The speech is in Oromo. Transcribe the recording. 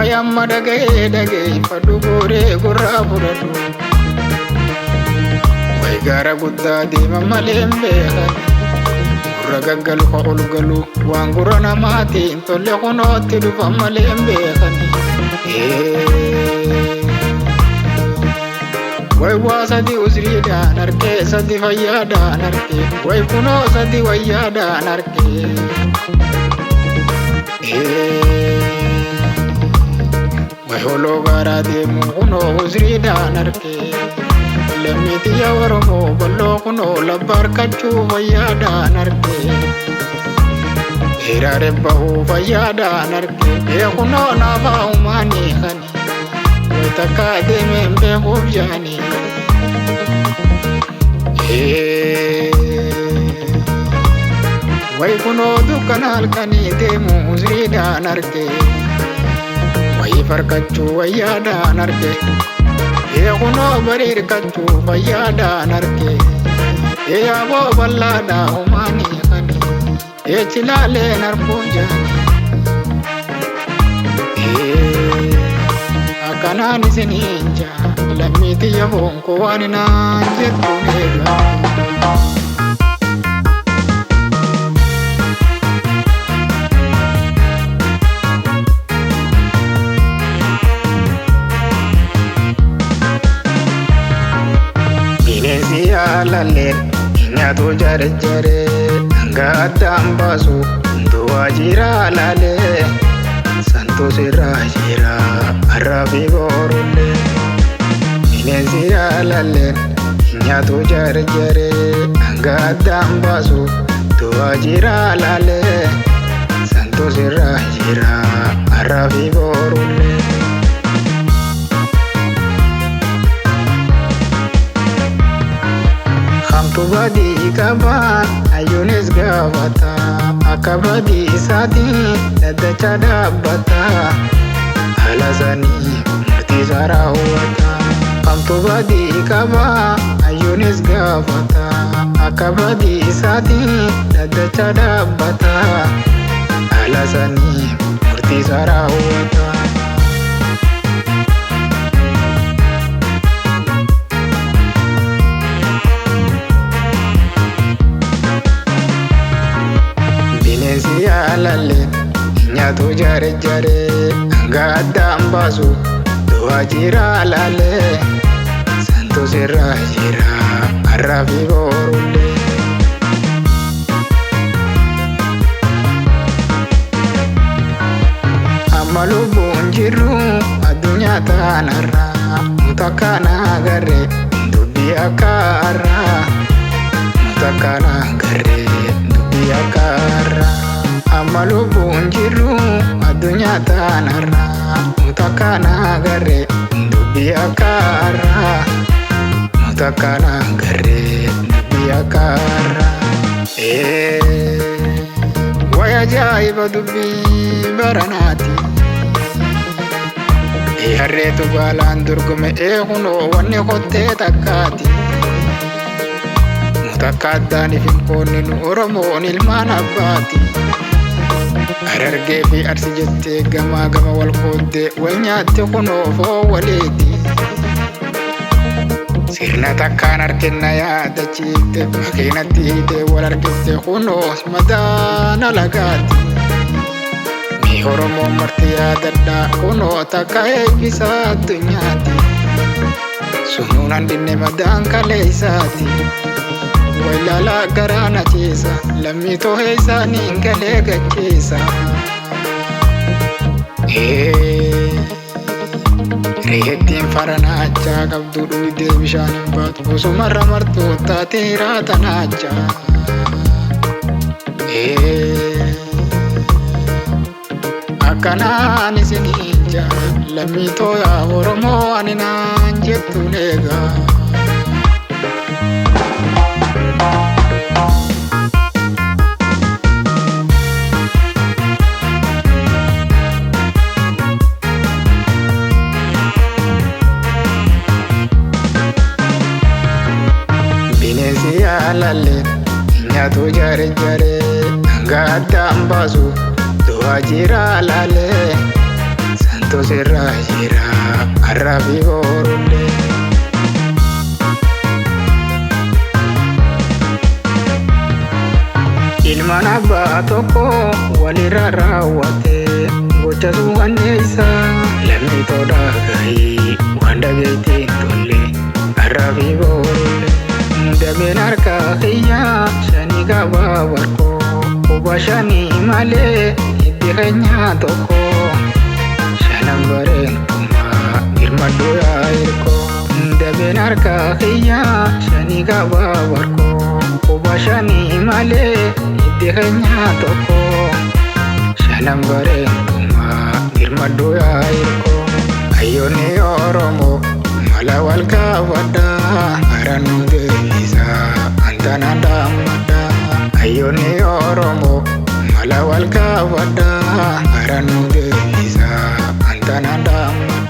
wayamma dhaga'ee fadhu gooree gurraa fudhadhu way gaara guddaa deema malee hin beekan gurra gaggalu ka ol galu waan gurra namaatiin tolle kunootti dhufa malee hin beekan way waa sadi usriidhaan argee sadi fayyaadhaan argee way kunoo sadi wayyaadhaan argee way holoo gaaraa deemu kunoo usriidhaan argee lammiitiyya Oromoo balloo kunoo labba harkachuu fayyaadhaan argee hiraare bahuu fayyaadhaan argee kunoo naafaa umaanii kani way takka deemeen beekuuf jaanii way kunoo dukkana halkanii deemu usriidhaan argee way farkachuu wayyaadhaan argee kunoo barii hirkachuu fayyaadhaan argee yaaboo bal'aadhaa umaanii kani chilaaleen arguu jaanii akkanaan isiniin jaa lammiitiyya boonko waan inaan jettuun eegaa bineensi yaalalleen nyaatu jarjaree hanga addaan baasu duwwaa jiraa laalee santuu sirraa jira arraafi boorullee bineensi yaalalleen nyaatu jarjaree hanga addaan baasu duwwaa jiraa laalee santuu sirraa jira arraafi boorullee hamtu badii qabaan ayyoonis gaafata akka badii isaatiin daddacha dhaabbata haala sanii murtiisaa raawwata hamtu badii qabaa ayyoonis gaafata akka badii isaatiin daddacha dhaabbata haala sanii murtiisaa raawwata bineensi yaalalleen nyaatu jarjaree hanga addaan baasu duwwaa jiraa laalee santuu sirraa jira arraafi boorullee amma lubbuun jirru addunyaa taanarraa mutakkaan agarree dubbii akka har'aa mutakkaan agarree dubbii akka har'aa amma lubbuun jirru addunyaa taanarraa mutakkaan agarree dubbii akka har'aa mutakkaan agarree dubbii akka har'aa way ajaa'iba dubbii baranaati harreetu baalaan dorgome kunoo wanni kottee takkaati mutakka addaaniif hin qoonninu Oromoon ilmaan abbaati Harargee fi Arsii jettee gamaa gama wal qooddee wal nyaatte kunoo foon waliiti sirna takkaan harkenna yaadachiifte makiinatti hiitee wal argiste kunoo madaana lagaati Oromoon marti yaadadhaa kunoo takka eebbisa addunyaati sunuun handinne madaan kaleessaati waylaalaa garaana ciisa lammii toohee isaaniin galee gacheessa reettiin faranaachaa qabdu dhuydee bishaan hin baatu bosumarra martuu taatee hiraatanaachaa akkanaan isiniin jaa lammii tooyaa Oromoo ani naan jettuun eegaa bineensi yaalalleen nyaatu jarjaree hanga addaan baasu duwwaa jiraa laalee maaltu sirra jira arraafi boorullee. Ilmaan abbaa tokko walirra raawwate gocha suukanneessa lammii toodhaa gahii waan dhageettiin tolle arraafi boorullee. Dameen harka kiyyaa shanii qabaa warqoo quba shanii malee itti keenyaa tokko shanan bareentumaa birmaduu yaa hirkoo. Dameen harka kiyyaa shanii qabaa warqoo quba shanii malee itti keenyaa tokko shanan bareentumaa birmaduu yaa hirkoo. Hayyoonni Oromoo mala wal kaawwadhaa haranuu deebisaa antana dhaammadhaa. Hayyoonni Oromoo mala wal kaawwadhaa haranuu deebisaa antana dhaammadhaa.